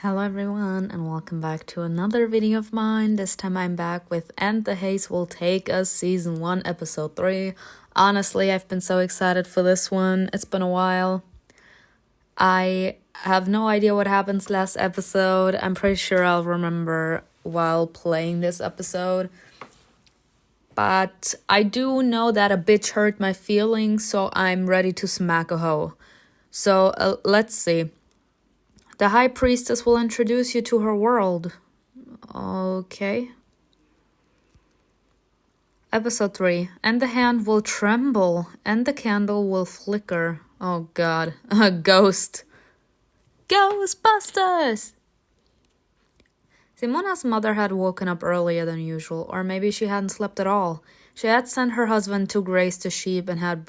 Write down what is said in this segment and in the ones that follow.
Hello everyone and welcome back to another video of mine. This time I'm back with And the Haze Will Take Us Season 1 Episode 3. Honestly, I've been so excited for this one. It's been a while. I have no idea what happens last episode. I'm pretty sure I'll remember while playing this episode. But I do know that a bitch hurt my feelings, so I'm ready to smack a hoe. So let's see. The High Priestess will introduce you to her world. Okay. Episode 3. And the hand will tremble, and the candle will flicker. Oh god. A ghost. Ghostbusters! Simona's mother had woken up earlier than usual, or maybe she hadn't slept at all. She had sent her husband to graze the sheep and had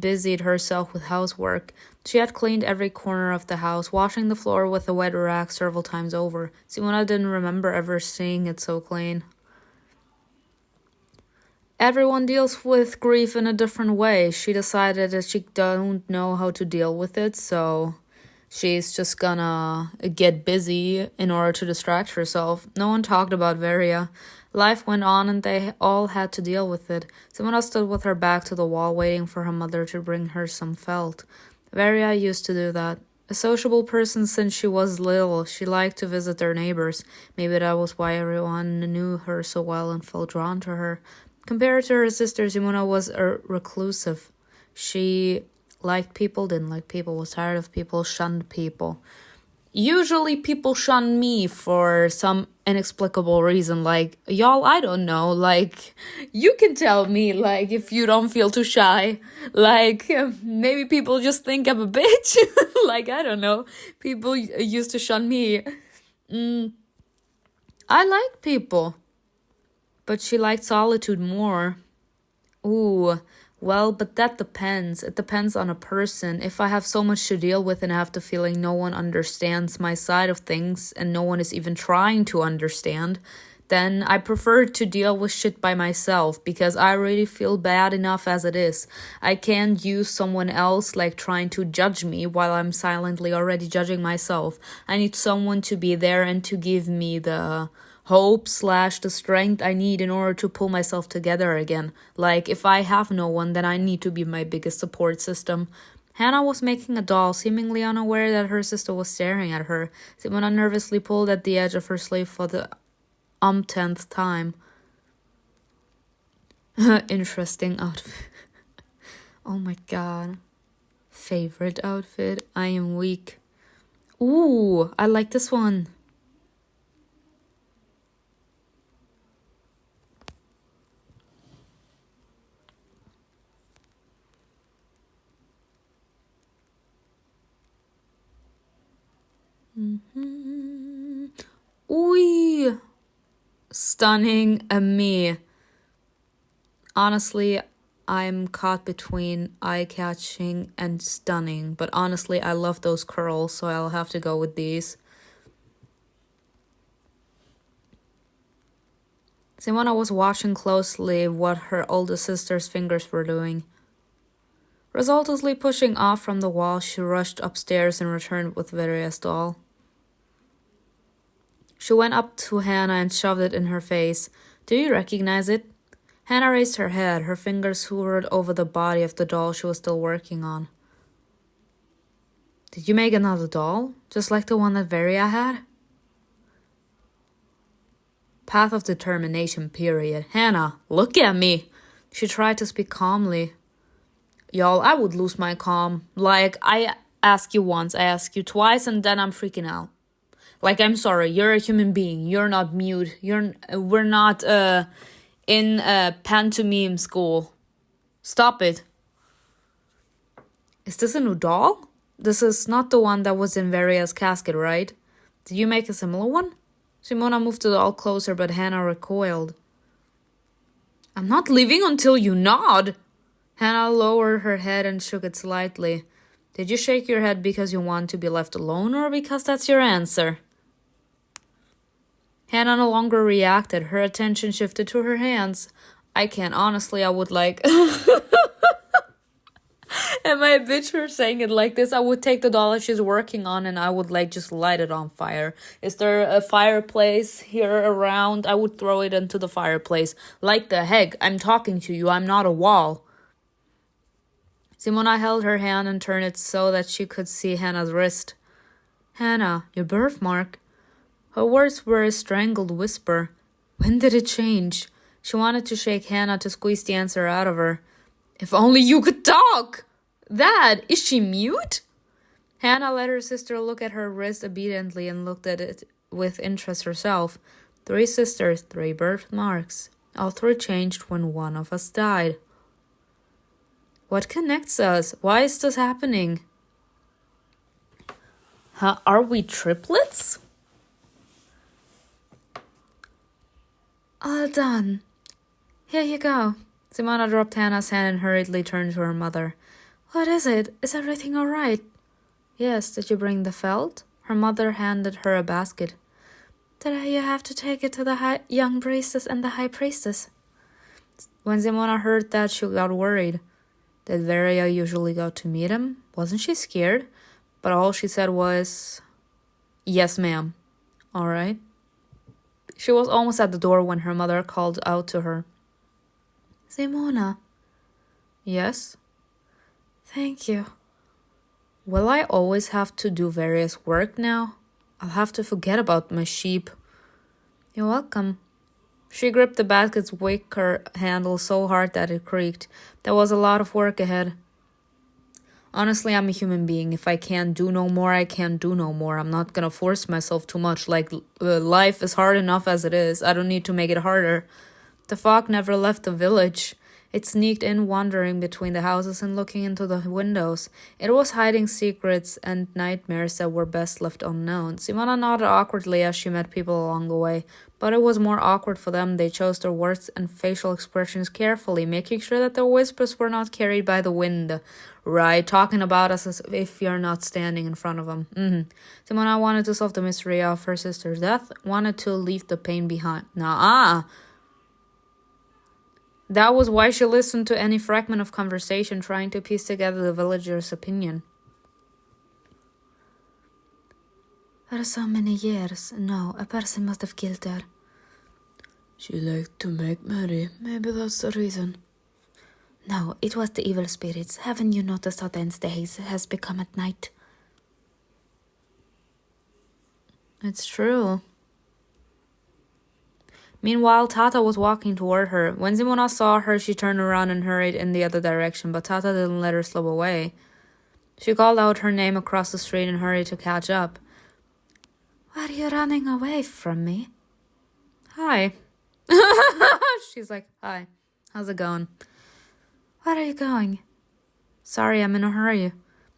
busied herself with housework. She had cleaned every corner of the house, washing the floor with a wet rag several times over. Simona didn't remember ever seeing it so clean. Everyone deals with grief in a different way. She decided that she don't know how to deal with it, so she's just gonna get busy in order to distract herself. No one talked about Varia. Life went on and they all had to deal with it. Simona stood with her back to the wall waiting for her mother to bring her some felt. Varia used to do that. A sociable person since she was little, she liked to visit their neighbors. Maybe that was why everyone knew her so well and felt drawn to her. Compared to her sister, Simona was a reclusive. She liked people, didn't like people, was tired of people, shunned people. Usually people shun me for some inexplicable reason, like, y'all, I don't know, like, you can tell me, like, if you don't feel too shy, like, maybe people just think I'm a bitch, like, I don't know, people used to shun me. I like people, but she liked solitude more. Ooh. Well, but that depends. It depends on a person. If I have so much to deal with and I have the feeling no one understands my side of things and no one is even trying to understand, then I prefer to deal with shit by myself because I really feel bad enough as it is. I can't use someone else like trying to judge me while I'm silently already judging myself. I need someone to be there and to give me the hope / the strength I need in order to pull myself together again. Like, if I have no one, then I need to be my biggest support system. Hannah was making a doll, seemingly unaware that her sister was staring at her. Simona nervously pulled at the edge of her sleeve for the umpteenth time. Interesting outfit. Oh my god. Favorite outfit? I am weak. Ooh, I like this one. Ooh, stunning me. Honestly, I'm caught between eye-catching and stunning, but honestly, I love those curls, so I'll have to go with these. Simona was watching closely what her older sister's fingers were doing. Resolutely pushing off from the wall, she rushed upstairs and returned with Varia's doll. She went up to Hannah and shoved it in her face. Do you recognize it? Hannah raised her head. Her fingers hovered over the body of the doll she was still working on. Did you make another doll? Just like the one that Varia had? Path of determination, period. Hannah, look at me. She tried to speak calmly. Y'all, I would lose my calm. Like, I ask you once, I ask you twice, and then I'm freaking out. Like, I'm sorry, you're a human being. You're not mute. We're not in pantomime school. Stop it. Is this a new doll? This is not the one that was in Varia's casket, right? Did you make a similar one? Simona moved the doll closer, but Hannah recoiled. I'm not leaving until you nod. Hannah lowered her head and shook it slightly. Did you shake your head because you want to be left alone or because that's your answer? Hannah no longer reacted. Her attention shifted to her hands. I can't. Honestly, I would like... Am I a bitch for saying it like this? I would take the doll that she's working on and I would like just light it on fire. Is there a fireplace here around? I would throw it into the fireplace. Like the heck, I'm talking to you. I'm not a wall. Simona held her hand and turned it so that she could see Hannah's wrist. Hannah, your birthmark. Her words were a strangled whisper. When did it change? She wanted to shake Hannah to squeeze the answer out of her. If only you could talk! Dad, is she mute? Hannah let her sister look at her wrist obediently and looked at it with interest herself. 3 sisters, 3 birthmarks. All 3 changed when one of us died. What connects us? Why is this happening? Are we triplets? All done. Here you go. Simona dropped Hannah's hand and hurriedly turned to her mother. What is it? Is everything all right? Yes, did you bring the felt? Her mother handed her a basket. Did you have to take it to the young priestess and the high priestess? When Simona heard that, she got worried. Did Veria usually go to meet him? Wasn't she scared? But all she said was, yes, ma'am. All right. She was almost at the door when her mother called out to her. Simona. Yes? Thank you. Will I always have to do various work now? I'll have to forget about my sheep. You're welcome. She gripped the basket's wicker handle so hard that it creaked. There was a lot of work ahead. Honestly, I'm a human being. If I can't do no more, I can't do no more. I'm not gonna force myself too much. Life is hard enough as it is. I don't need to make it harder. The fog never left the village. It sneaked in, wandering between the houses and looking into the windows. It was hiding secrets and nightmares that were best left unknown. Simona nodded awkwardly as she met people along the way, but it was more awkward for them. They chose their words and facial expressions carefully, making sure that their whispers were not carried by the wind. Right, talking about us as if you're not standing in front of them. Simona wanted to solve the mystery of her sister's death, wanted to leave the pain behind. That was why she listened to any fragment of conversation, trying to piece together the villager's opinion. For so many years, no, a person must have killed her. She liked to make merry. Maybe that's the reason. No, it was the evil spirits. Haven't you noticed how dense the haze has become at night? It's true. Meanwhile, Tata was walking toward her. When Simona saw her, she turned around and hurried in the other direction, but Tata didn't let her slip away. She called out her name across the street and hurried to catch up. Why are you running away from me? Hi. She's like, hi. How's it going? Where are you going? Sorry, I'm in a hurry.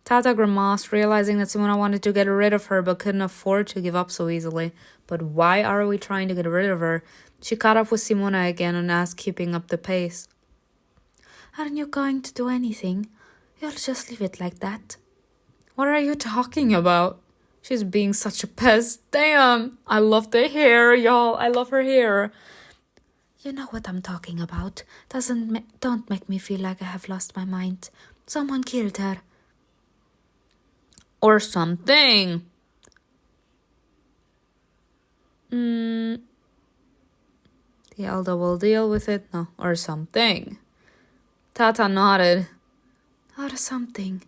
Tata grimaced, realizing that Simona wanted to get rid of her but couldn't afford to give up so easily. But why are we trying to get rid of her? She caught up with Simona again and asked, keeping up the pace. Aren't you going to do anything? You'll just leave it like that. What are you talking about? She's being such a pest. Damn! I love the hair, y'all. I love her hair. You know what I'm talking about. Don't make me feel like I have lost my mind. Someone killed her. Or something. The elder will deal with it. No, or something. Tata nodded. Or something.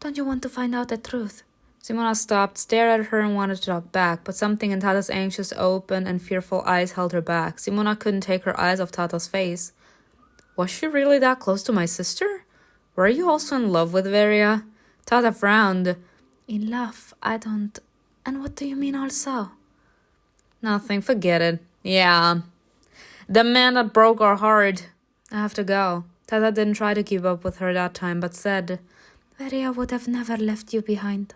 Don't you want to find out the truth? Simona stopped, stared at her and wanted to talk back, but something in Tata's anxious, open and fearful eyes held her back. Simona couldn't take her eyes off Tata's face. Was she really that close to my sister? Were you also in love with Veria? Tata frowned. In love? I don't... And what do you mean also? Nothing, forget it. Yeah. The man that broke our heart. I have to go. Tata didn't try to keep up with her that time, but said, Veria would have never left you behind.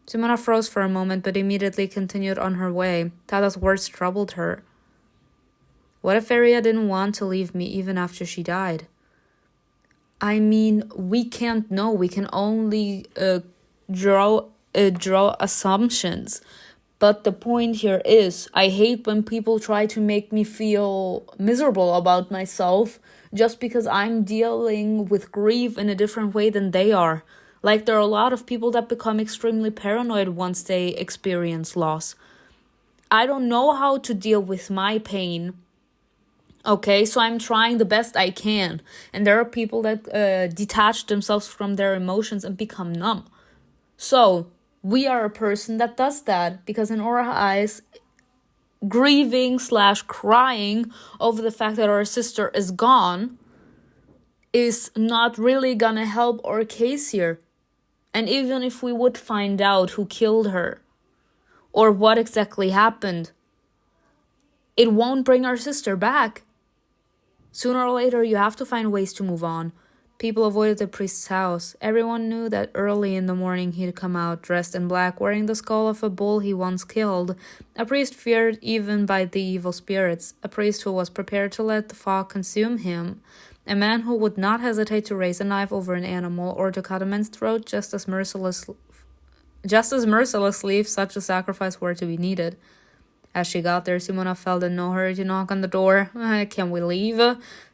Simona froze for a moment, but immediately continued on her way. Tata's words troubled her. What if Veria didn't want to leave me even after she died? I mean, we can't know. We can only draw assumptions. But the point here is, I hate when people try to make me feel miserable about myself just because I'm dealing with grief in a different way than they are. Like, there are a lot of people that become extremely paranoid once they experience loss. I don't know how to deal with my pain. Okay, so I'm trying the best I can. And there are people that detach themselves from their emotions and become numb. So, we are a person that does that because in our eyes, grieving/crying over the fact that our sister is gone is not really gonna help our case here. And even if we would find out who killed her or what exactly happened, it won't bring our sister back. Sooner or later, you have to find ways to move on. People avoided the priest's house. Everyone knew that early in the morning he'd come out, dressed in black, wearing the skull of a bull he once killed. A priest feared even by the evil spirits. A priest who was prepared to let the fog consume him. A man who would not hesitate to raise a knife over an animal or to cut a man's throat just as mercilessly if such a sacrifice were to be needed. As she got there, Simona felt in no hurry to knock on the door. Can we leave?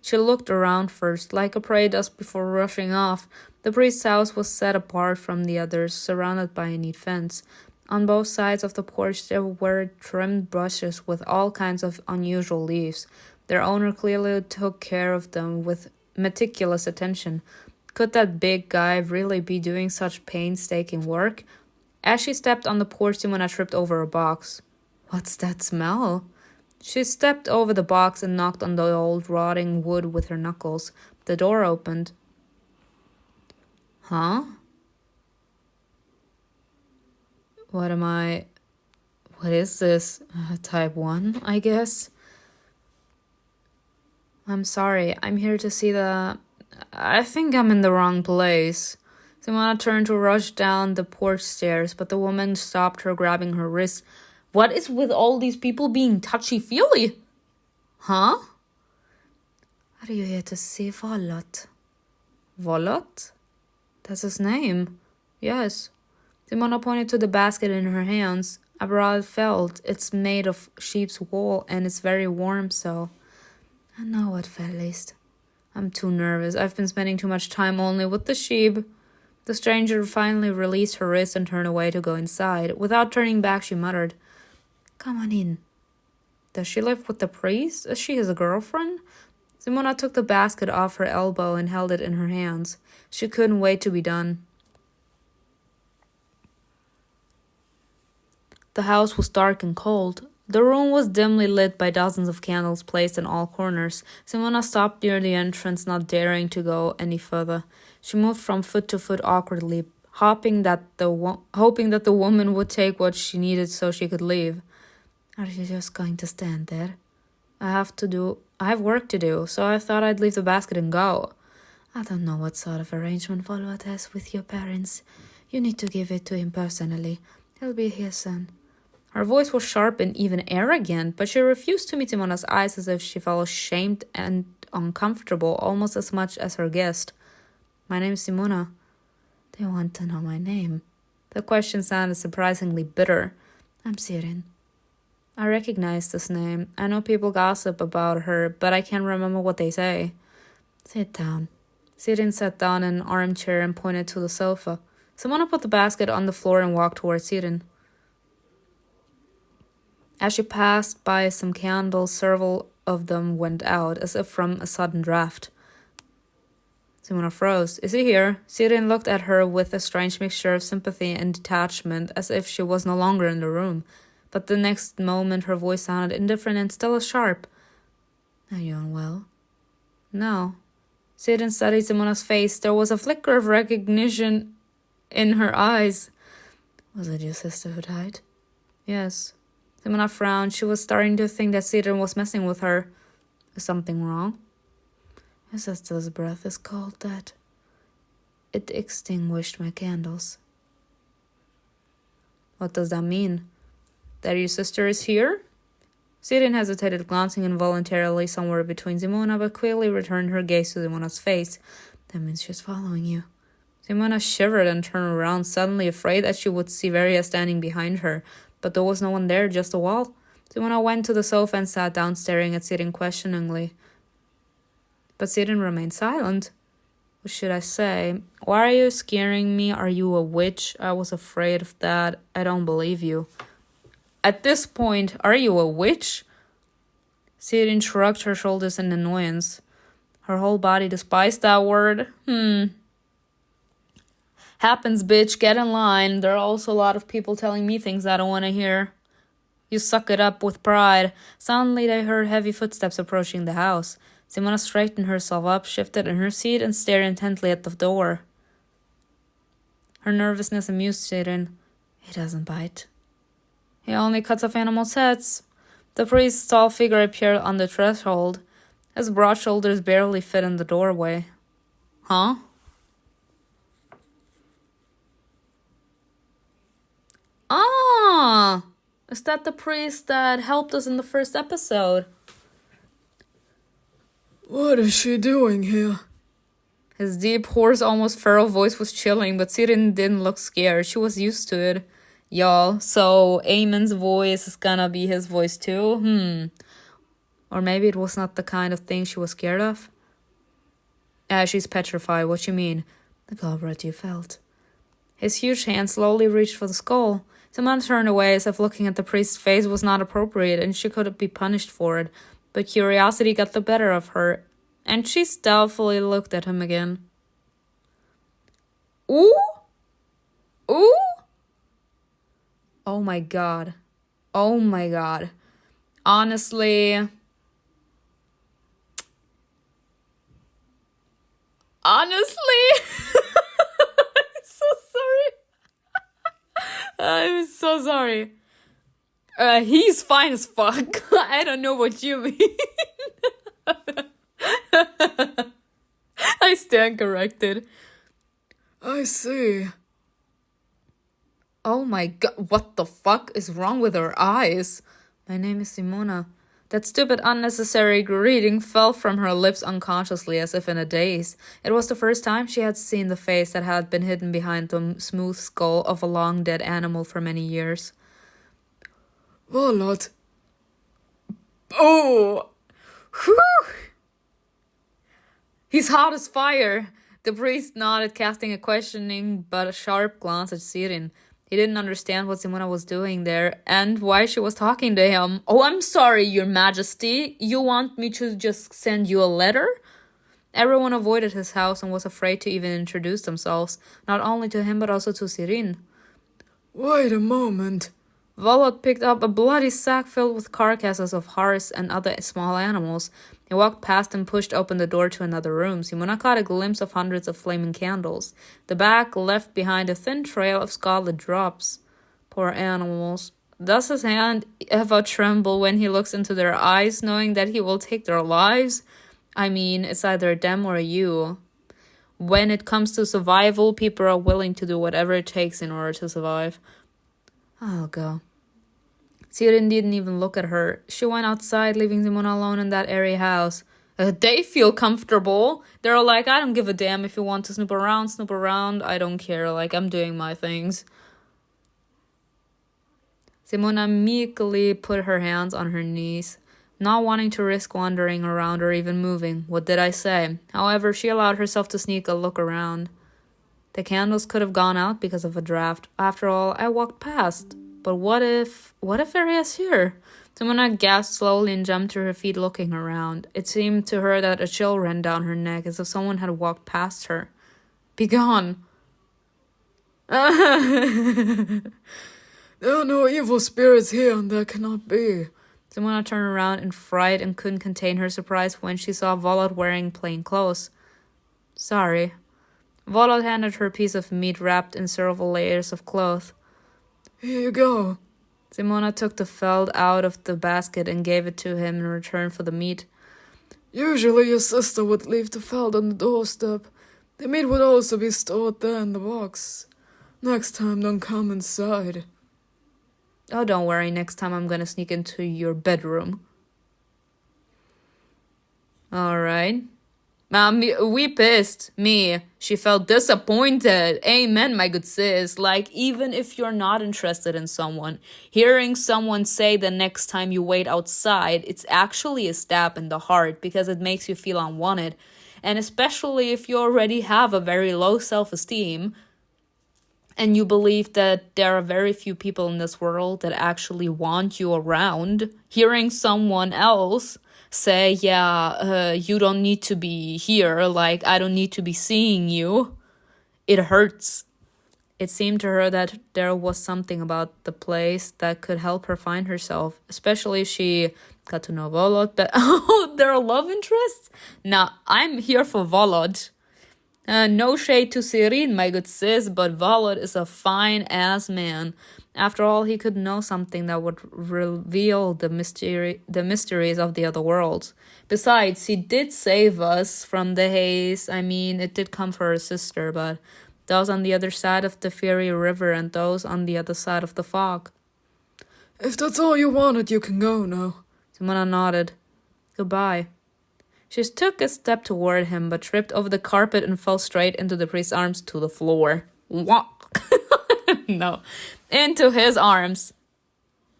She looked around first, like a prey does before rushing off. The priest's house was set apart from the others, surrounded by a neat fence. On both sides of the porch there were trimmed bushes with all kinds of unusual leaves. Their owner clearly took care of them with meticulous attention. Could that big guy really be doing such painstaking work? As she stepped on the porch, Simona tripped over a box. What's that smell? She stepped over the box and knocked on the old rotting wood with her knuckles. The door opened. Huh? What is this? Type 1, I guess? I'm sorry, I'm here to see I think I'm in the wrong place. Simona turned to rush down the porch stairs, but the woman stopped her, grabbing her wrist. What is with all these people being touchy-feely? Huh? Are you here to see Volot? Volot? That's his name. Yes. Simona pointed to the basket in her hands. A broad felt. It's made of sheep's wool and it's very warm, so... I know what felt. I'm too nervous. I've been spending too much time only with the sheep. The stranger finally released her wrist and turned away to go inside. Without turning back, she muttered, Come on in. Does she live with the priest? Is she his girlfriend? Simona took the basket off her elbow and held it in her hands. She couldn't wait to be done. The house was dark and cold. The room was dimly lit by dozens of candles placed in all corners. Simona stopped near the entrance, not daring to go any further. She moved from foot to foot awkwardly, hoping that the woman would take what she needed so she could leave. Are you just going to stand there? I have work to do, so I thought I'd leave the basket and go. I don't know what sort of arrangement VOLOT has with your parents. You need to give it to him personally. He'll be here soon. Her voice was sharp and even arrogant, but she refused to meet Simona's eyes as if she felt ashamed and uncomfortable almost as much as her guest. My name is Simona. They want to know my name. The question sounded surprisingly bitter. I'm Sirin. I recognize this name. I know people gossip about her, but I can't remember what they say. Sit down. Sirin sat down in an armchair and pointed to the sofa. Simona put the basket on the floor and walked towards Sirin. As she passed by some candles, several of them went out, as if from a sudden draft. Simona froze. Is he here? Sirin looked at her with a strange mixture of sympathy and detachment, as if she was no longer in the room. But the next moment her voice sounded indifferent and still as sharp. Are you unwell? No. Sirin studied Simona's face. There was a flicker of recognition in her eyes. Was it your sister who died? Yes. Simona frowned. She was starting to think that Sirin was messing with her. Is something wrong? Your sister's breath is cold, Dad. It extinguished my candles. What does that mean? That your sister is here? Sirin hesitated, glancing involuntarily somewhere between Simona, but quickly returned her gaze to Simona's face. That means she's following you. Simona shivered and turned around, suddenly afraid that she would see Veria standing behind her. but there was no one there, just a wall. Simona went to the sofa and sat down, staring at Sirin questioningly. But Sirin remained silent. What should I say? Why are you scaring me? Are you a witch? I was afraid of that. I don't believe you. At this point, are you a witch? Sirin shrugged her shoulders in annoyance. Her whole body despised that word. Happens, bitch. Get in line. There are also a lot of people telling me things I don't want to hear. You suck it up with pride. Suddenly they heard heavy footsteps approaching the house. Simona straightened herself up, shifted in her seat, and stared intently at the door. Her nervousness amused Sirin. He doesn't bite. He only cuts off animals' heads. The priest's tall figure appeared on the threshold. His broad shoulders barely fit in the doorway. Huh? Ah! Is that the priest that helped us in the first episode? What is she doing here? His deep, hoarse, almost feral voice was chilling, but Sirin didn't look scared. She was used to it. Y'all, so Eamon's voice is gonna be his voice too? Or maybe it was not the kind of thing she was scared of? She's petrified. What you mean? The culprit you felt. His huge hand slowly reached for the skull. Simona turned away as if looking at the priest's face was not appropriate and she couldn't be punished for it. But curiosity got the better of her, and she stealthily looked at him again. Ooh? Ooh? Oh my god. Oh my god. Honestly... I'm so sorry. I'm so sorry. He's fine as fuck. I don't know what you mean. I stand corrected. I see. Oh my god, what the fuck is wrong with her eyes? My name is Simona. That stupid, unnecessary greeting fell from her lips unconsciously, as if in a daze. It was the first time she had seen the face that had been hidden behind the smooth skull of a long-dead animal for many years. VOLOT. Oh! Whew! He's hot as fire. The priest nodded, casting a questioning but a sharp glance at Sirin. He didn't understand what Simona was doing there and why she was talking to him. Oh, I'm sorry, Your Majesty. You want me to just send you a letter? Everyone avoided his house and was afraid to even introduce themselves, not only to him but also to Sirin. Wait a moment. Volot picked up a bloody sack filled with carcasses of hares and other small animals. He walked past and pushed open the door to another room. Simona caught a glimpse of hundreds of flaming candles. The bag left behind a thin trail of scarlet drops. Poor animals. Does his hand ever tremble when he looks into their eyes, knowing that he will take their lives? I mean, it's either them or you. When it comes to survival, people are willing to do whatever it takes in order to survive. I'll go. Sirin didn't even look at her. She went outside, leaving Simona alone in that airy house. They feel comfortable. They're like, I don't give a damn if you want to snoop around. I don't care. Like, I'm doing my things. Simona meekly put her hands on her knees, not wanting to risk wandering around or even moving. What did I say? However, she allowed herself to sneak a look around. The candles could have gone out because of a draft. After all, I walked past. But what if Aria's here? Simona gasped slowly and jumped to her feet, looking around. It seemed to her that a chill ran down her neck, as if someone had walked past her. Be gone. There are no evil spirits here, and there cannot be. Simona turned around in fright and couldn't contain her surprise when she saw Volot wearing plain clothes. Sorry. Volot handed her a piece of meat wrapped in several layers of cloth. Here you go. Simona took the felt out of the basket and gave it to him in return for the meat. Usually your sister would leave the felt on the doorstep. The meat would also be stored there in the box. Next time, don't come inside. Oh, don't worry. Next time I'm gonna sneak into your bedroom. Alright. We pissed. She felt disappointed. Amen, my good sis. Like, even if you're not interested in someone, hearing someone say the next time you wait outside, it's actually a stab in the heart because it makes you feel unwanted. And especially if you already have a very low self-esteem and you believe that there are very few people in this world that actually want you around, hearing someone else say, you don't need to be here, like, I don't need to be seeing you, it hurts. It seemed to her that there was something about the place that could help her find herself, especially if she got to know Volot. But oh, there are love interests? Nah, I'm here for Volot. No shade to Sirin, my good sis, but Volot is a fine-ass man. After all, he could know something that would reveal the mysteries of the other worlds. Besides, he did save us from the haze. I mean, it did come for her sister, but those on the other side of the fiery river and those on the other side of the fog. If that's all you wanted, you can go now. Simona nodded. Goodbye. She took a step toward him, but tripped over the carpet and fell straight into the priest's arms to the floor. Walk. No. Into his arms.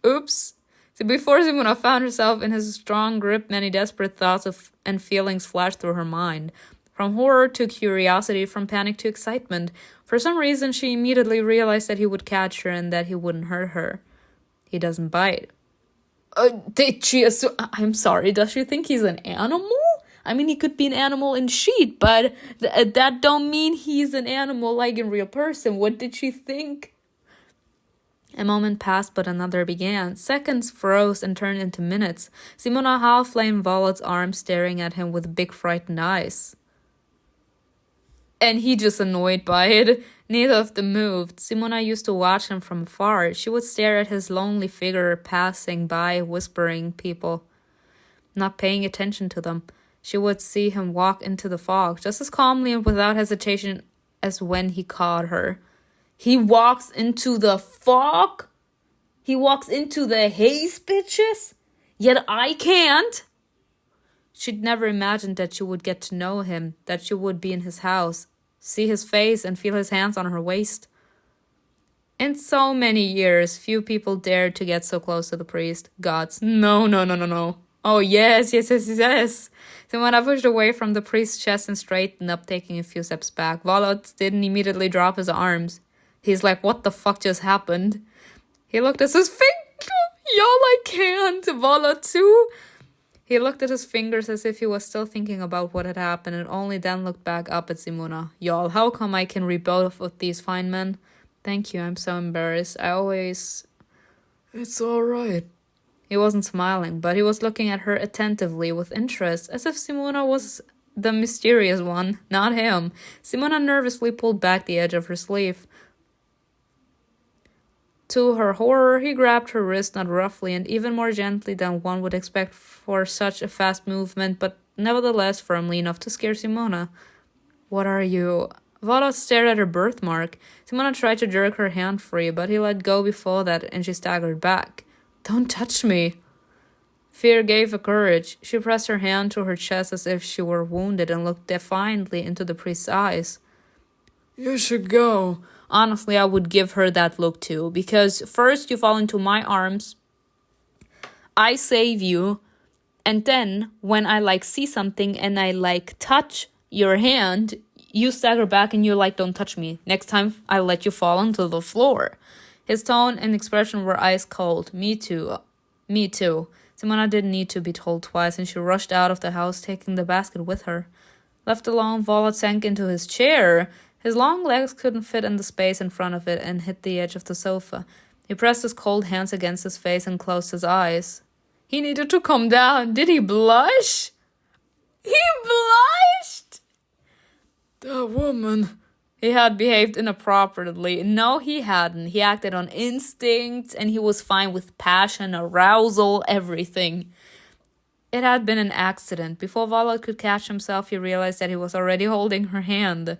Oops. So before Simona found herself in his strong grip, many desperate thoughts and feelings flashed through her mind. From horror to curiosity, from panic to excitement. For some reason, she immediately realized that he would catch her and that he wouldn't hurt her. He doesn't bite. Did she assume? I'm sorry, does she think he's an animal? I mean, he could be an animal in sheet, but that don't mean he's an animal like in real person. What did she think? A moment passed, but another began. Seconds froze and turned into minutes. Simona half lay in Volot's arms, staring at him with big frightened eyes. And he just annoyed by it. Neither of them moved. Simona used to watch him from afar. She would stare at his lonely figure passing by, whispering people, not paying attention to them. She would see him walk into the fog, just as calmly and without hesitation as when he caught her. He walks into the fog? He walks into the haze, bitches? Yet I can't? She'd never imagined that she would get to know him, that she would be in his house, see his face and feel his hands on her waist. In so many years, few people dared to get so close to the priest. Gods, no. Oh, yes. Simona pushed away from the priest's chest and straightened up, taking a few steps back. Volot didn't immediately drop his arms. He's like, what the fuck just happened? He looked at his finger. Y'all, I can't. Volot too. He looked at his fingers as if he was still thinking about what had happened and only then looked back up at Simona. Y'all, how come I can read both of these fine men? Thank you, I'm so embarrassed. It's all right. He wasn't smiling, but he was looking at her attentively with interest, as if Simona was the mysterious one, not him. Simona nervously pulled back the edge of her sleeve. To her horror, he grabbed her wrist not roughly and even more gently than one would expect for such a fast movement, but nevertheless firmly enough to scare Simona. What are you? Volot stared at her birthmark. Simona tried to jerk her hand free, but he let go before that and she staggered back. Don't touch me. Fear gave her courage. She pressed her hand to her chest as if she were wounded and looked defiantly into the priest's eyes. You should go. Honestly, I would give her that look too, because first you fall into my arms, I save you, and then when I see something and I touch your hand, you stagger back and you're like, don't touch me. Next time I let you fall onto the floor. His tone and expression were ice cold. Me too. Simona didn't need to be told twice, and she rushed out of the house, taking the basket with her. Left alone, Volot sank into his chair. His long legs couldn't fit in the space in front of it and hit the edge of the sofa. He pressed his cold hands against his face and closed his eyes. He needed to calm down. Did he blush? He blushed! That woman. He had behaved inappropriately. No, he hadn't. He acted on instinct, and he was fine with passion, arousal, everything. It had been an accident. Before Volot could catch himself, he realized that he was already holding her hand.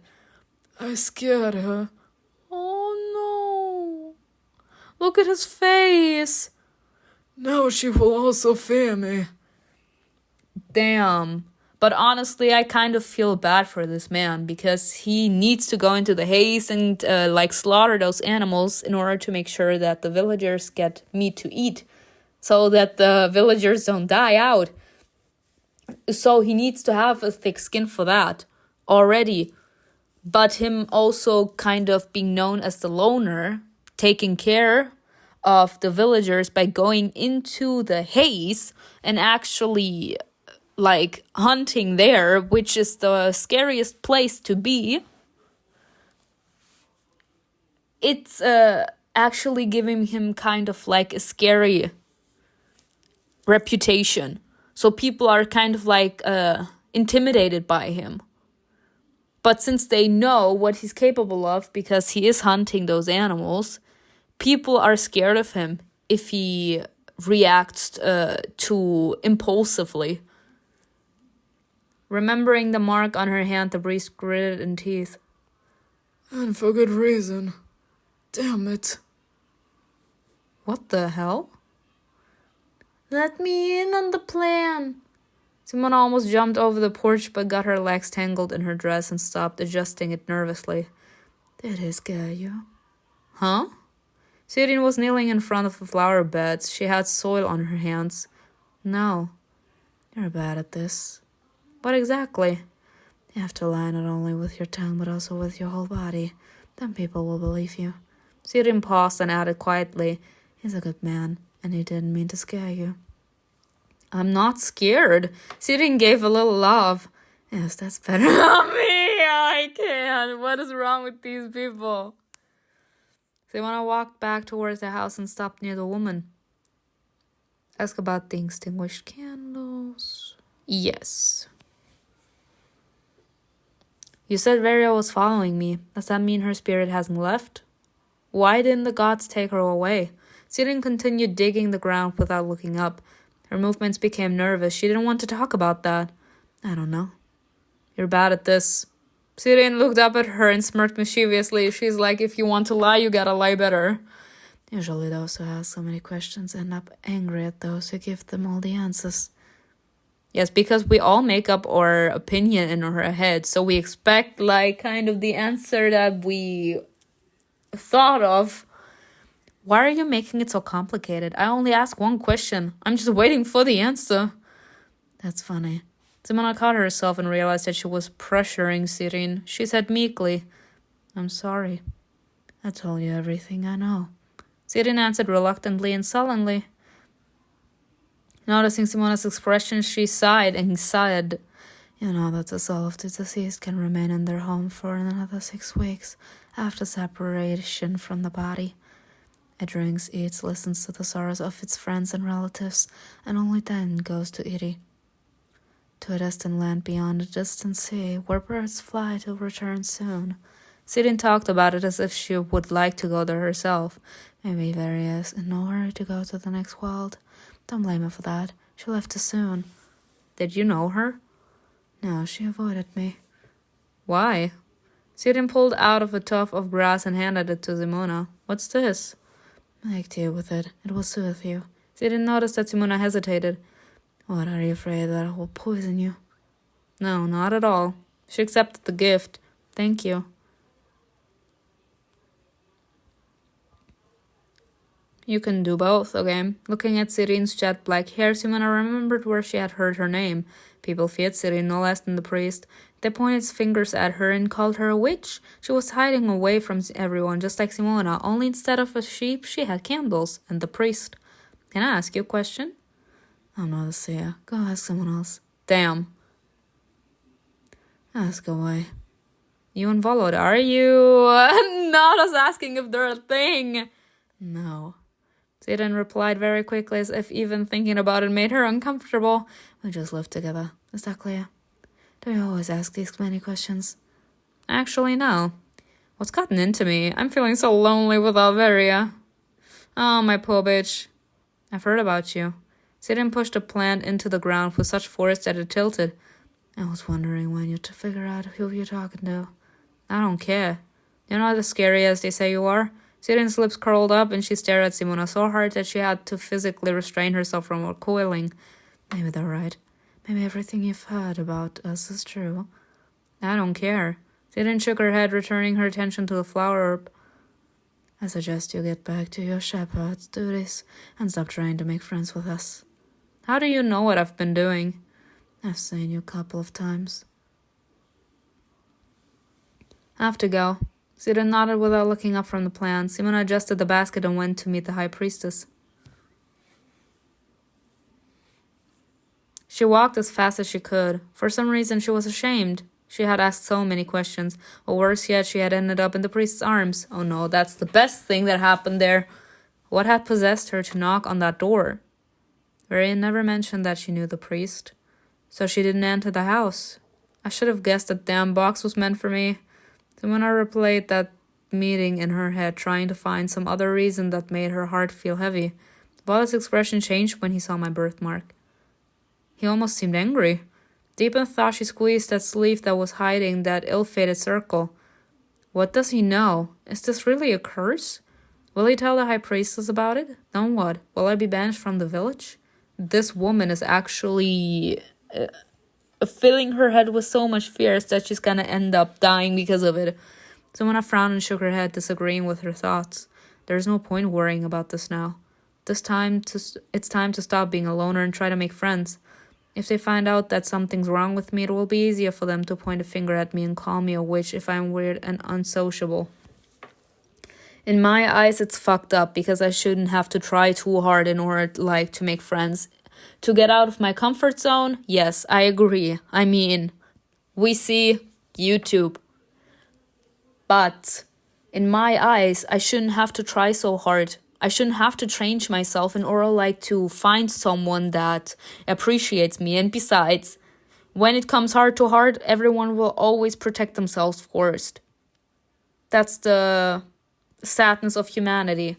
I scared her. Oh, no. Look at his face. Now she will also fear me. Damn. But honestly, I kind of feel bad for this man because he needs to go into the haze and slaughter those animals in order to make sure that the villagers get meat to eat, so that the villagers don't die out. So he needs to have a thick skin for that already. But him also kind of being known as the loner, taking care of the villagers by going into the haze and actually hunting there, which is the scariest place to be. It's actually giving him kind of a scary reputation. So people are kind of intimidated by him. But since they know what he's capable of, because he is hunting those animals, people are scared of him if he reacts too impulsively. Remembering the mark on her hand, the priest gritted in teeth. And for good reason. Damn it. What the hell? Let me in on the plan. Simona almost jumped over the porch but got her legs tangled in her dress and stopped adjusting it nervously. Did he scare you? Huh? Sirin was kneeling in front of the flower beds. She had soil on her hands. No. You're bad at this. What exactly? You have to lie not only with your tongue but also with your whole body. Then people will believe you. Sirin paused and added quietly, He's a good man, and he didn't mean to scare you. I'm not scared. Sirin gave a little laugh. Yes, that's better. I can't. What is wrong with these people? Simona walked back towards the house and stopped near the woman. Ask about the extinguished candles. Yes. You said Varia was following me. Does that mean her spirit hasn't left? Why didn't the gods take her away? Sirin continued digging the ground without looking up. Her movements became nervous. She didn't want to talk about that. I don't know. You're bad at this. Sirin looked up at her and smirked mischievously. She's like, if you want to lie, you gotta lie better. Usually those who ask so many questions end up angry at those who give them all the answers. Yes, because we all make up our opinion in our head, so we expect kind of the answer that we thought of. Why are you making it so complicated? I only asked one question. I'm just waiting for the answer. That's funny. Simona caught herself and realized that she was pressuring Sirin. She said meekly, I'm sorry. I told you everything I know. Sirin answered reluctantly and sullenly. Noticing Simona's expression, she sighed and said, You know that the soul of the deceased can remain in their home for another 6 weeks after separation from the body. It drinks, eats, listens to the sorrows of its friends and relatives, and only then goes to Iri, to a distant land beyond a distant sea, where birds fly to return soon. Sirin talked about it as if she would like to go there herself. Maybe Varia is in no hurry to go to the next world. Don't blame her for that. She left too soon. Did you know her? No, she avoided me. Why? Sirin pulled out of a tuft of grass and handed it to Simona. What's this? Make tea with it. It will soothe you. Sirin noticed that Simona hesitated. What, are you afraid that it will poison you? No, not at all. She accepted the gift. Thank you. You can do both, okay? Looking at Sirin's jet black hair, Simona remembered where she had heard her name. People feared Sirin no less than the priest. They pointed fingers at her and called her a witch. She was hiding away from everyone, just like Simona, only instead of a sheep, she had candles, and the priest. Can I ask you a question? I'm not a seer. Go ask someone else. Damn. Ask away. You and VOLOT, are you? Not us asking if they're a thing. No. Sirin replied very quickly, as if even thinking about it made her uncomfortable. We just live together. Is that clear? Do you always ask these many questions? Actually, no. What's gotten into me? I'm feeling so lonely without Varia. Oh, my poor bitch. I've heard about you. Sirin pushed a plant into the ground with such force that it tilted. I was wondering when you'd figure out who you're talking to. I don't care. You're not as scary as they say you are. Sirin's lips curled up and she stared at Simona so hard that she had to physically restrain herself from recoiling. Maybe they're right. Maybe everything you've heard about us is true. I don't care. Siren shook her head, returning her attention to the flower herb. I suggest you get back to your shepherd's duties and stop trying to make friends with us. How do you know what I've been doing? I've seen you a couple of times. I have to go. Siren nodded without looking up from the plan. Simona adjusted the basket and went to meet the high priestess. She walked as fast as she could. For some reason, she was ashamed. She had asked so many questions. Or worse yet, she had ended up in the priest's arms. Oh no, that's the best thing that happened there. What had possessed her to knock on that door? Varian never mentioned that she knew the priest. So she didn't enter the house. I should have guessed that damn box was meant for me. Simona replayed that meeting in her head, trying to find some other reason that made her heart feel heavy. Volot's expression changed when he saw my birthmark. He almost seemed angry. Deep in thought, she squeezed that sleeve that was hiding that ill-fated circle. What does he know? Is this really a curse? Will he tell the high priestess about it? Then what? Will I be banished from the village? This woman is actually filling her head with so much fears that she's gonna end up dying because of it. Simona frowned and shook her head, disagreeing with her thoughts. There's no point worrying about this now. It's time to stop being a loner and try to make friends. If they find out that something's wrong with me, it will be easier for them to point a finger at me and call me a witch if I'm weird and unsociable. In my eyes, it's fucked up because I shouldn't have to try too hard in order to make friends. To get out of my comfort zone? Yes, I agree. I mean, we see YouTube. But in my eyes, I shouldn't have to try so hard. I shouldn't have to change myself in order to find someone that appreciates me. And besides, when it comes heart to heart, everyone will always protect themselves first. That's the sadness of humanity.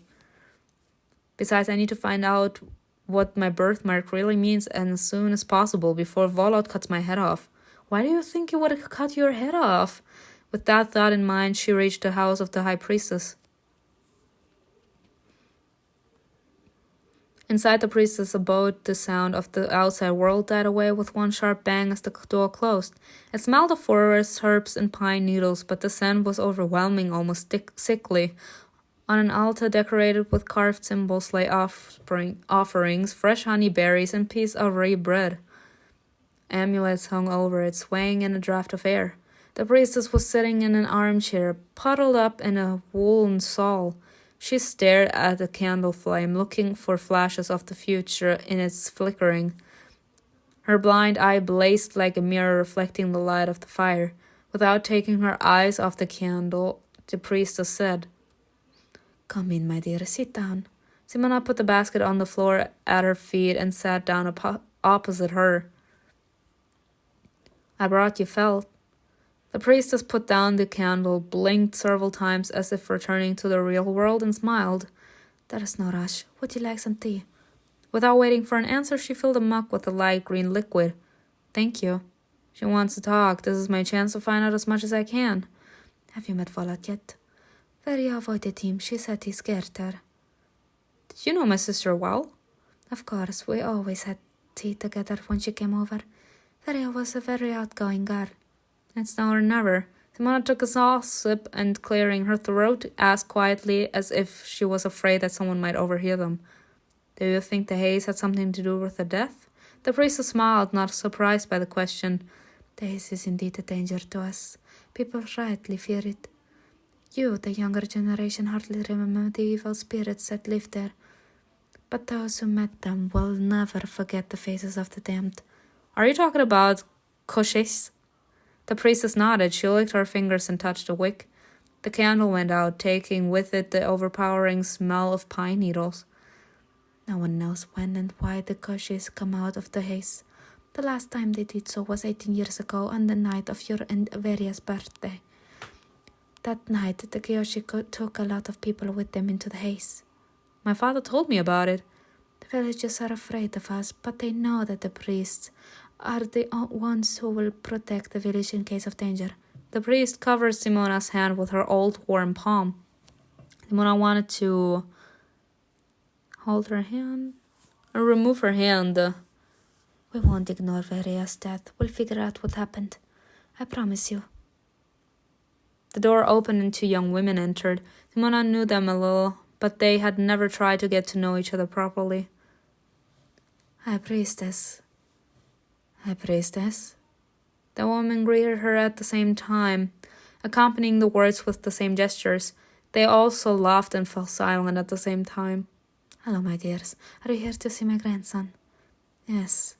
Besides, I need to find out what my birthmark really means and as soon as possible before VOLOT cuts my head off. Why do you think you would cut your head off? With that thought in mind, she reached the house of the high priestess. Inside the priestess' abode, the sound of the outside world died away with one sharp bang as the door closed. It smelled of forest herbs and pine needles, but the scent was overwhelming, almost sickly. On an altar decorated with carved symbols lay offerings, fresh honey berries, and pieces of rye bread. Amulets hung over it, swaying in a draught of air. The priestess was sitting in an armchair, puddled up in a woolen shawl. She stared at the candle flame, looking for flashes of the future in its flickering. Her blind eye blazed like a mirror reflecting the light of the fire. Without taking her eyes off the candle, the priestess said, "Come in, my dear, sit down." Simona put the basket on the floor at her feet and sat down opposite her. "I brought you felt." The priestess put down the candle, blinked several times as if returning to the real world, and smiled. "There is no rush. Would you like some tea?" Without waiting for an answer, she filled a mug with a light green liquid. "Thank you." She wants to talk. This is my chance to find out as much as I can. "Have you met VOLOT yet?" "Very avoided him. She said he scared her." "Did you know my sister well?" "Of course. We always had tea together when she came over. Veria was a very outgoing girl." "It's now or never." Simona took a small sip and, clearing her throat, asked quietly, as if she was afraid that someone might overhear them. "Do you think the haze had something to do with her death?" The priestess smiled, not surprised by the question. "The haze is indeed a danger to us. People rightly fear it. You, the younger generation, hardly remember the evil spirits that live there. But those who met them will never forget the faces of the damned." "Are you talking about Koshes?" The priestess nodded. She licked her fingers and touched the wick. The candle went out, taking with it the overpowering smell of pine needles. "No one knows when and why the Koshes come out of the haze. The last time they did so was 18 years ago, on the night of your and Veria's birthday. That night, the Kyoshi took a lot of people with them into the haze." "My father told me about it." "The villagers are afraid of us, but they know that the priests are the ones who will protect the village in case of danger." The priest covered Simona's hand with her old warm palm. Simona wanted to hold her hand or remove her hand. We won't ignore Veria's death. We'll figure out what happened. I promise you. The door opened and two young women entered. Simona knew them a little, but they had never tried to get to know each other properly. High Priestess. High Priestess? The woman greeted her at the same time, accompanying the words with the same gestures. They also laughed and fell silent at the same time. Hello, my dears. Are you here to see my grandson? Yes.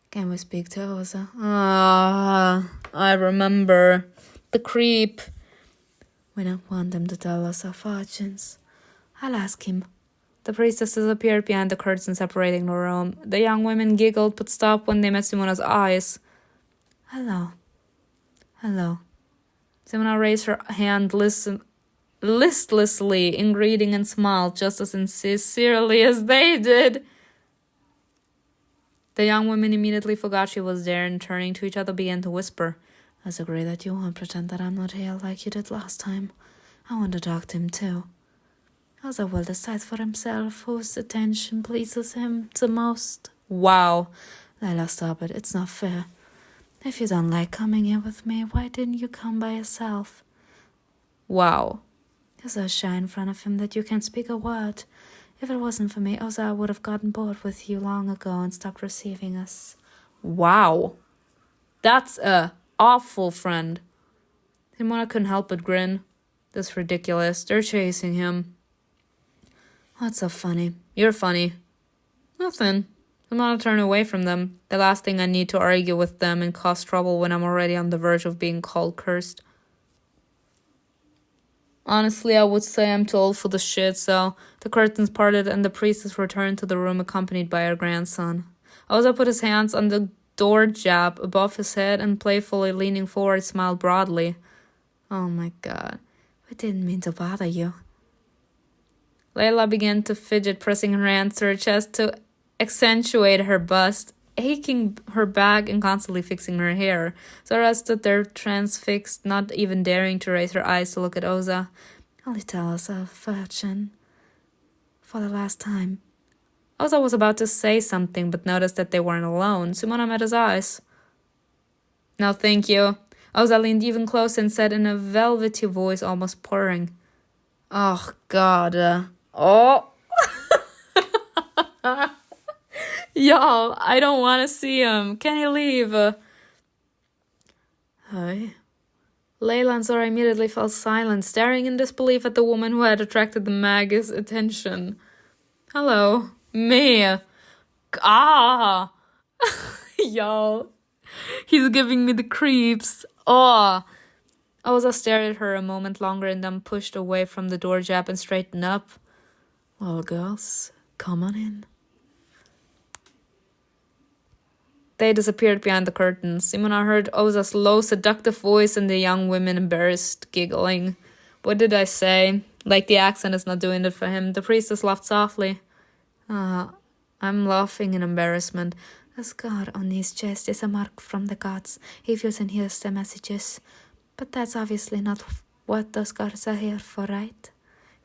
Can we speak to Oza? I remember. The creep. We don't want them to tell us our fortunes. I'll ask him. The priestess disappeared behind the curtain separating the room. The young women giggled but stopped when they met Simona's eyes. Hello. Hello. Simona raised her hand listlessly in greeting and smiled just as sincerely as they did. The young women immediately forgot she was there and turning to each other began to whisper. I agree that you won't pretend that I'm not here like you did last time. I want to talk to him too. Oza will decide for himself whose attention pleases him the most. Wow. Layla, stop it. It's not fair. If you don't like coming here with me, why didn't you come by yourself? Wow. You're so shy in front of him that you can't speak a word. If it wasn't for me, Oza would have gotten bored with you long ago and stopped receiving us. Wow. That's a awful friend. Simona couldn't help but grin. That's ridiculous. They're chasing him. What's so funny? You're funny. Nothing. Simona turned away from them. The last thing I need to argue with them and cause trouble when I'm already on the verge of being called cursed. Honestly, I would say I'm too old for the shit, so the curtains parted and the priestess returned to the room accompanied by her grandson. Oza put his hands on the door jab above his head and playfully leaning forward smiled broadly. Oh my god, we didn't mean to bother you. Layla began to fidget, pressing her hands to her chest to accentuate her bust, aching her back and constantly fixing her hair. Zara stood there transfixed, not even daring to raise her eyes to look at Oza. Only tell us a fortune. For the last time. Oza was about to say something, but noticed that they weren't alone. Simona met his eyes. No, thank you. Oza leaned even closer and said in a velvety voice, almost purring. Oh, God. Oh. Y'all, I don't want to see him. Can he leave? Hi. Layla and Zora immediately fell silent, staring in disbelief at the woman who had attracted the mag's attention. Hello. Me. Ah. Y'all. He's giving me the creeps. Oh. Oza stared at her a moment longer and then pushed away from the door jab and straightened up. Well, girls, come on in. They disappeared behind the curtains. Simona heard Oza's low, seductive voice and the young women embarrassed, giggling. What did I say? Like the accent is not doing it for him. The priestess laughed softly. I'm laughing in embarrassment. The scar on his chest is a mark from the gods. He feels and hears the messages. But that's obviously not what those scars are here for, right?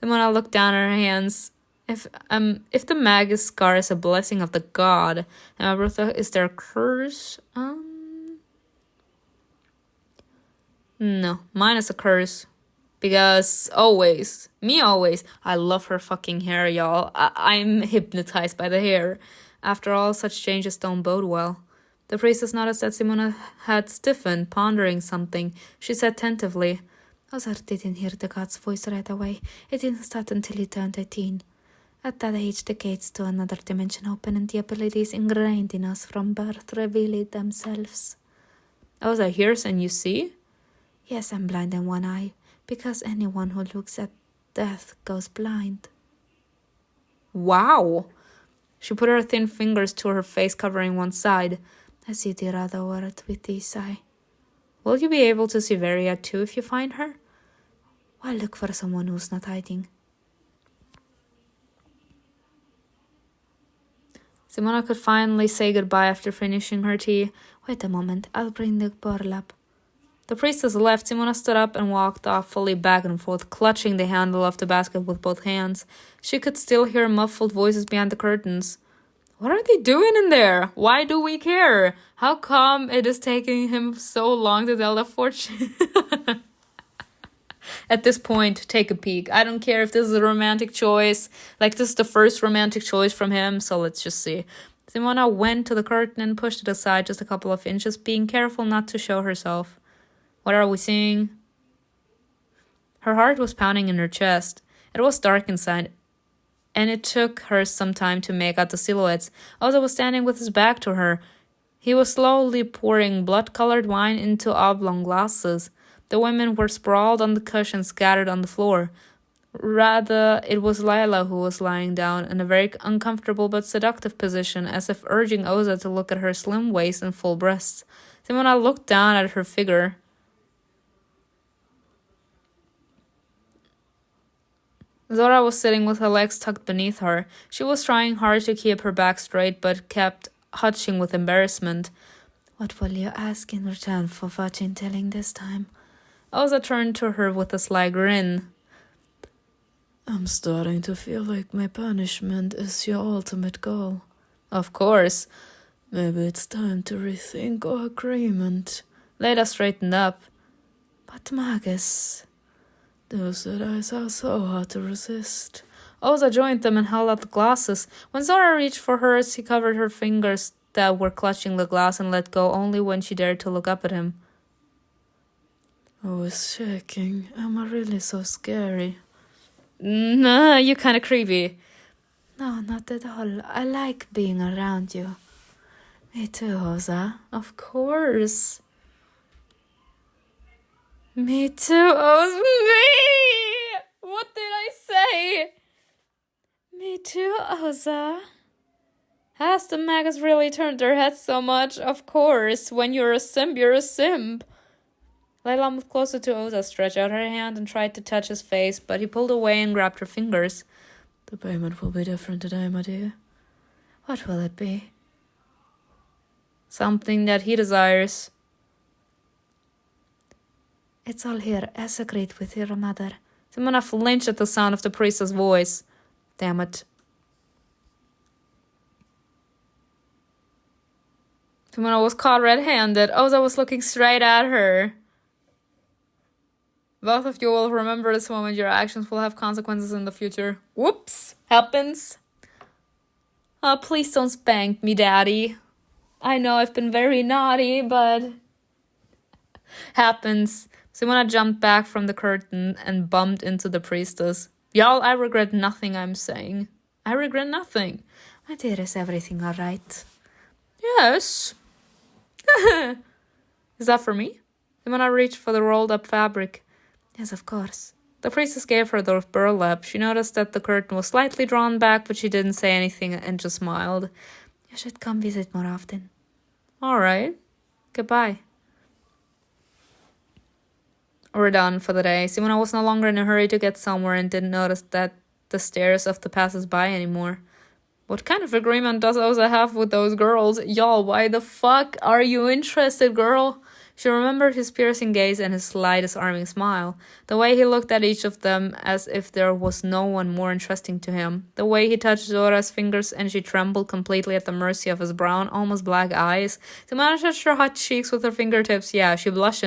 Simona looked down at her hands. If the mag's scar is a blessing of the god, and Bertha is their curse? No, mine is a curse. Because always, I love her fucking hair, y'all. I'm hypnotized by the hair. After all, such changes don't bode well. The priestess noticed that Simona had stiffened, pondering something. She said tentatively, Ozar didn't hear the god's voice right away. It didn't start until he turned 18. At that age, the gates to another dimension open and the abilities ingrained in us from birth reveal themselves. Ozar hears and you see? Yes, I'm blind in one eye, because anyone who looks at death goes blind. Wow! She put her thin fingers to her face, covering one side. I see the other world with this eye. Will you be able to see Veria too if you find her? Why look for someone who's not hiding? Simona could finally say goodbye after finishing her tea. Wait a moment, I'll bring the burlap. The priestess left. Simona stood up and walked thoughtfully back and forth, clutching the handle of the basket with both hands. She could still hear muffled voices behind the curtains. What are they doing in there? Why do we care? How come it is taking him so long to tell the fortune? At this point, take a peek. I don't care if this is a romantic choice. Like, this is the first romantic choice from him, so let's just see. Simona went to the curtain and pushed it aside just a couple of inches, being careful not to show herself. What are we seeing? Her heart was pounding in her chest. It was dark inside, and it took her some time to make out the silhouettes. Oza was standing with his back to her. He was slowly pouring blood-colored wine into oblong glasses. The women were sprawled on the cushions scattered on the floor. Rather, it was Lila who was lying down in a very uncomfortable but seductive position, as if urging Oza to look at her slim waist and full breasts. Simona looked down at her figure. Zora was sitting with her legs tucked beneath her. She was trying hard to keep her back straight, but kept hutching with embarrassment. What will you ask in return for fortune telling this time? Oza turned to her with a sly grin. I'm starting to feel like my punishment is your ultimate goal. Of course. Maybe it's time to rethink our agreement. Leda straightened up. But Magus, those red eyes are so hard to resist. Oza joined them and held out the glasses. When Zora reached for hers, he covered her fingers that were clutching the glass and let go only when she dared to look up at him. I was shaking. Am I really so scary? Nah, you're kind of creepy. No, not at all. I like being around you. Me too, Oza. Of course. Me too. Oh, me! What did I say? Me too, Oza. Has the Magus really turned their heads so much? Of course. When you're a simp, you're a simp. Layla moved closer to Oza, stretched out her hand and tried to touch his face, but he pulled away and grabbed her fingers. The payment will be different today, my dear. What will it be? Something that he desires. It's all here, as agreed with your mother. Simona flinched at the sound of the priestess voice. Damn it. Simona was caught red-handed. Oza was looking straight at her. Both of you will remember this moment. Your actions will have consequences in the future. Whoops. Happens. Oh, please don't spank me, Daddy. I know I've been very naughty, but... Happens. Simona jumped back from the curtain and bumped into the priestess. Y'all, I regret nothing I'm saying. I regret nothing. My dear, is everything all right? Yes. Is that for me? Simona reached for the rolled-up fabric. Yes, of course. The priestess gave her the burlap. She noticed that the curtain was slightly drawn back, but she didn't say anything and just smiled. You should come visit more often. All right. Goodbye. We're done for the day. Simona was no longer in a hurry to get somewhere and didn't notice that the stares of the passers-by anymore. What kind of agreement does Oza have with those girls? Y'all, why the fuck are you interested, girl? She remembered his piercing gaze and his sly, disarming smile. The way he looked at each of them as if there was no one more interesting to him. The way he touched Zora's fingers and she trembled completely at the mercy of his brown, almost black eyes. Simona touched her hot cheeks with her fingertips. Yeah, she blushed.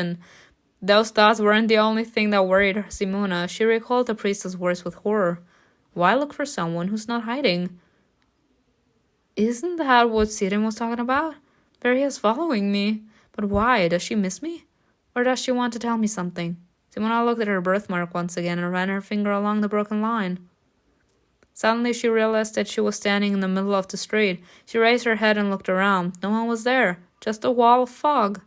Those thoughts weren't the only thing that worried her, Simona. She recalled the priestess' words with horror. Why look for someone who's not hiding? Isn't that what Siren was talking about? There he is following me. But why? Does she miss me? Or does she want to tell me something? Simona looked at her birthmark once again and ran her finger along the broken line. Suddenly she realized that she was standing in the middle of the street. She raised her head and looked around. No one was there. Just a wall of fog.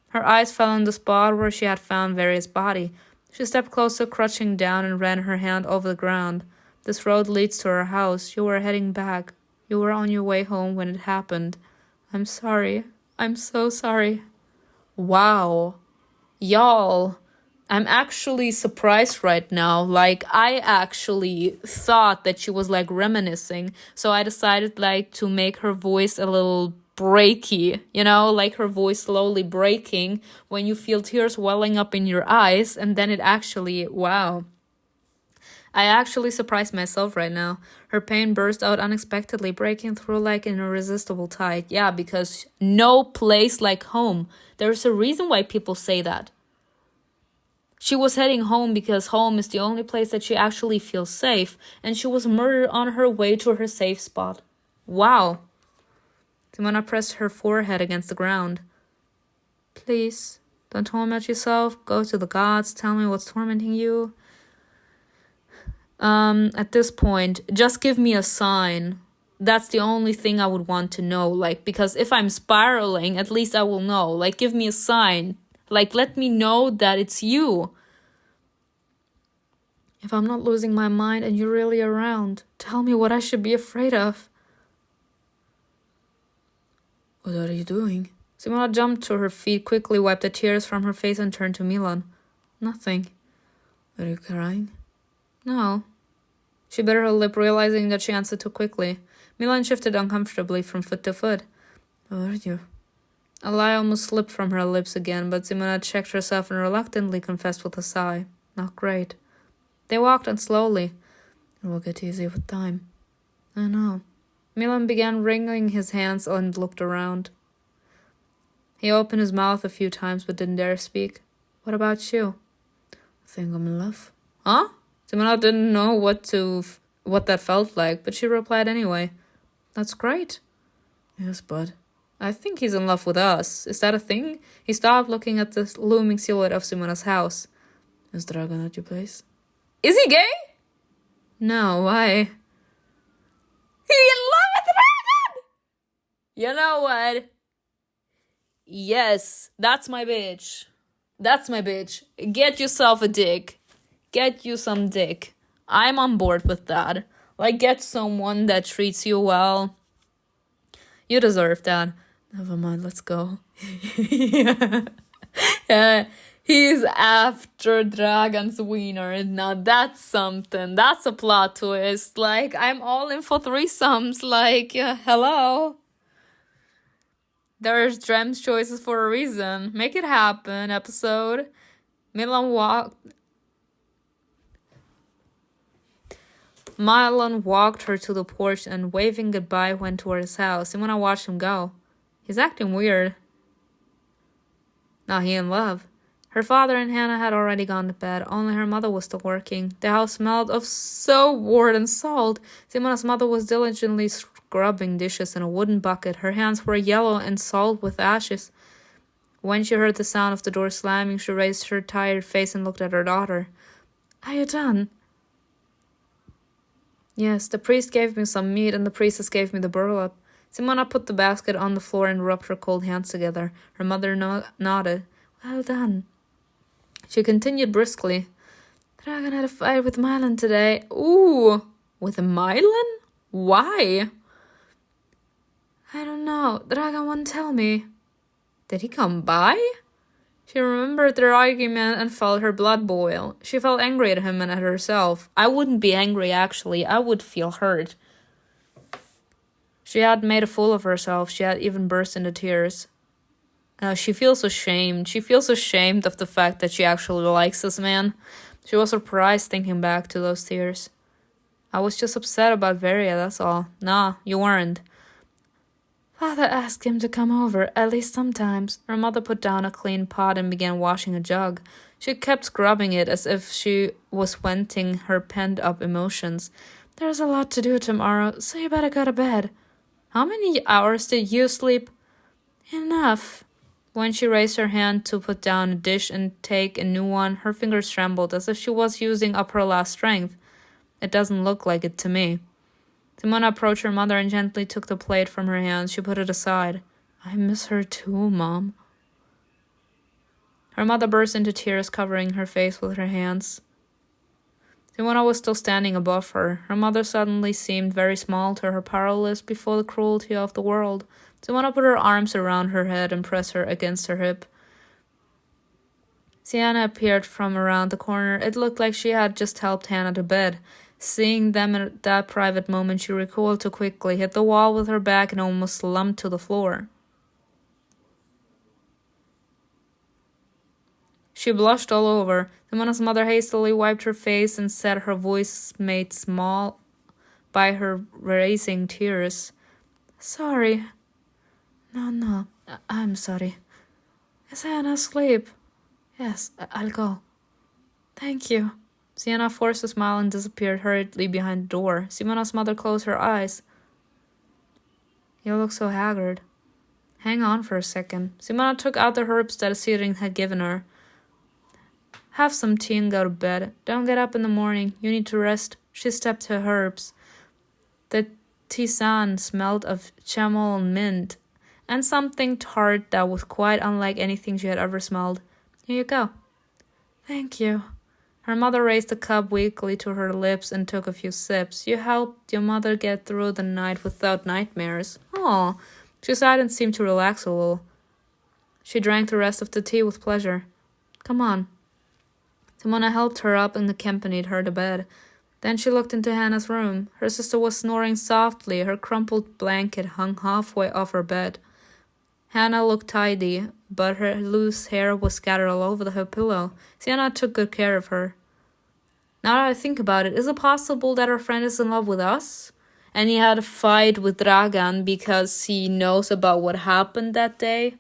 Her eyes fell on the spot where she had found Varia's body. She stepped closer, crouching down, and ran her hand over the ground. This road leads to her house. You were heading back. You were on your way home when it happened. I'm sorry. I'm so sorry. Wow. Y'all, I'm actually surprised right now. Like, I actually thought that she was, like, reminiscing. So I decided, like, to make her voice a little breaky, you know, like her voice slowly breaking when you feel tears welling up in your eyes. And then it actually, wow. I actually surprised myself right now. Her pain burst out unexpectedly, breaking through like an irresistible tide. Yeah, because no place like home. There's a reason why people say that. She was heading home because home is the only place that she actually feels safe, and she was murdered on her way to her safe spot. Wow. Simona pressed her forehead against the ground. Please, don't torment yourself. Go to the gods. Tell me what's tormenting you. At this point, just give me a sign. That's the only thing I would want to know. Like, because if I'm spiraling, at least I will know. Like, give me a sign. Like, let me know that it's you. If I'm not losing my mind and you're really around, tell me what I should be afraid of. What are you doing? Simona jumped to her feet, quickly wiped the tears from her face and turned to Milan. Nothing. Are you crying? No. She bit her lip, realizing that she answered too quickly. Milan shifted uncomfortably from foot to foot. How are you? A lie almost slipped from her lips again, but Simona checked herself and reluctantly confessed with a sigh. Not great. They walked on slowly. It will get easy with time. I know. Milan began wringing his hands and looked around. He opened his mouth a few times but didn't dare speak. What about you? I think I'm in love. Huh? Simona didn't know what that felt like, but she replied anyway. That's great. Yes, but I think he's in love with us. Is that a thing? He stopped, looking at the looming silhouette of Simona's house. Is DRAGAN at your place? Is he gay? No, why? He in love with DRAGAN! You know what? Yes, that's my bitch. That's my bitch. Get yourself a dick. Get you some dick. I'm on board with that. Like, get someone that treats you well. You deserve that. Never mind, let's go. Yeah. He's after DRAGAN's wiener. Now that's something. That's a plot twist. Like, I'm all in for threesomes. Like, hello. There's Drem's choices for a reason. Make it happen, episode. Milan walked her to the porch and, waving goodbye, went toward his house. Simona watched him go. He's acting weird. Now he in love. Her father and Hannah had already gone to bed. Only her mother was still working. The house smelled of soap, wood, and salt. Simona's mother was diligently scrubbing dishes in a wooden bucket. Her hands were yellow and salt with ashes. When she heard the sound of the door slamming, she raised her tired face and looked at her daughter. Are you done? Yes, the priest gave me some meat and the priestess gave me the burlap. Simona put the basket on the floor and rubbed her cold hands together. Her mother nodded. Well done. She continued briskly. DRAGAN had a fight with Milan today. Ooh, with Milan? Why? I don't know. DRAGAN wouldn't tell me. Did he come by? She remembered their argument and felt her blood boil. She felt angry at him and at herself. I wouldn't be angry, actually. I would feel hurt. She had made a fool of herself. She had even burst into tears. She feels ashamed. She feels ashamed of the fact that she actually likes this man. She was surprised thinking back to those tears. I was just upset about Varia, that's all. Nah, you weren't. Father asked him to come over, at least sometimes. Her mother put down a clean pot and began washing a jug. She kept scrubbing it as if she was venting her pent-up emotions. There's a lot to do tomorrow, so you better go to bed. How many hours did you sleep? Enough. When she raised her hand to put down a dish and take a new one, her fingers trembled as if she was using up her last strength. It doesn't look like it to me. Simona approached her mother and gently took the plate from her hands. She put it aside. I miss her too, Mom. Her mother burst into tears, covering her face with her hands. Simona was still standing above her. Her mother suddenly seemed very small to her, powerless before the cruelty of the world. Simona put her arms around her head and pressed her against her hip. Sienna appeared from around the corner. It looked like she had just helped Hannah to bed. Seeing them at that private moment, she recoiled too quickly, hit the wall with her back, and almost slumped to the floor. She blushed all over. Simona's mother hastily wiped her face and said, her voice made small by her racing tears. Sorry. No, I'm sorry. Is Hannah asleep? Yes, I'll go. Thank you. Sienna forced a smile and disappeared hurriedly behind the door. Simona's mother closed her eyes. You look so haggard. Hang on for a second. Simona took out the herbs that Sirin had given her. Have some tea and go to bed. Don't get up in the morning. You need to rest. She stepped to herbs. The tisane smelled of chamomile and mint, and something tart that was quite unlike anything she had ever smelled. Here you go. Thank you. Her mother raised the cup weakly to her lips and took a few sips. You helped your mother get through the night without nightmares. Oh, she sighed and seemed to relax a little. She drank the rest of the tea with pleasure. Come on. Simona helped her up and accompanied her to bed. Then she looked into Hannah's room. Her sister was snoring softly. Her crumpled blanket hung halfway off her bed. Hannah looked tidy, but her loose hair was scattered all over her pillow. Sienna took good care of her. Now that I think about it, is it possible that our friend is in love with us? And he had a fight with DRAGAN because he knows about what happened that day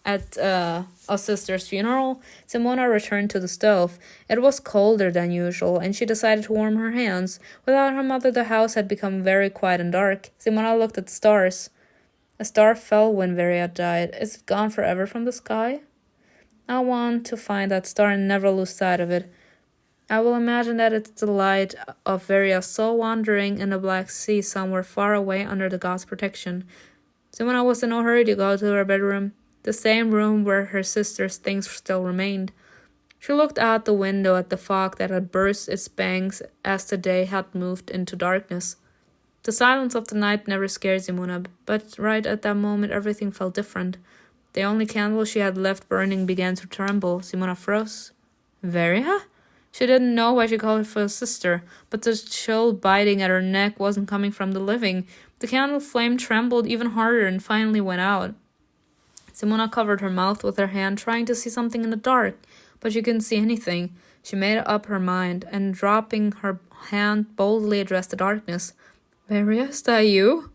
at our sister's funeral. Simona returned to the stove. It was colder than usual, and she decided to warm her hands. Without her mother, the house had become very quiet and dark. Simona looked at the stars. A star fell when Veria died. Is it gone forever from the sky? I want to find that star and never lose sight of it. I will imagine that it's the light of Veria's soul wandering in the Black Sea somewhere far away under the god's protection. Simona was in no hurry to go to her bedroom, the same room where her sister's things still remained. She looked out the window at the fog that had burst its banks as the day had moved into darkness. The silence of the night never scared Simona, but right at that moment everything felt different. The only candle she had left burning began to tremble. Simona froze. Veria? She didn't know why she called her for a sister, but the chill biting at her neck wasn't coming from the living. The candle flame trembled even harder and finally went out. Simona covered her mouth with her hand, trying to see something in the dark, but she couldn't see anything. She made up her mind, and dropping her hand, boldly addressed the darkness. Veria, is that you?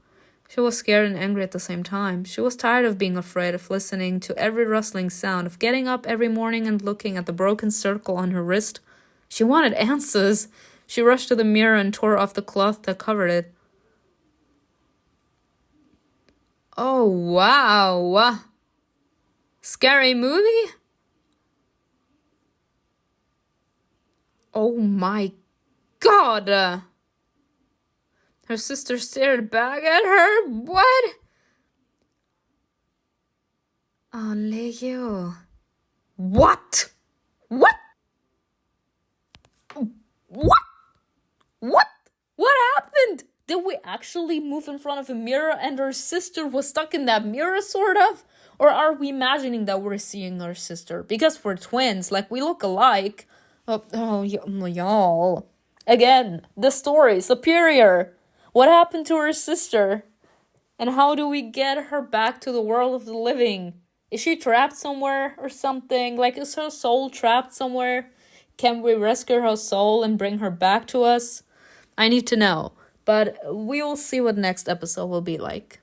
She was scared and angry at the same time. She was tired of being afraid, of listening to every rustling sound, of getting up every morning and looking at the broken circle on her wrist. She wanted answers. She rushed to the mirror and tore off the cloth that covered it. Oh, wow. Scary movie? Oh my God. Her sister stared back at her. What? Only you. What? What? What? What? What happened? Did we actually move in front of a mirror and her sister was stuck in that mirror, sort of? Or are we imagining that we're seeing our sister? Because we're twins, like we look alike. Y'all. Again, the story, superior. What happened to her sister? And how do we get her back to the world of the living? Is she trapped somewhere or something? Like, is her soul trapped somewhere? Can we rescue her soul and bring her back to us? I need to know. But we will see what next episode will be like.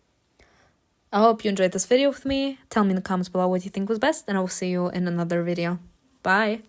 I hope you enjoyed this video with me. Tell me in the comments below what you think was best, and I will see you in another video. Bye.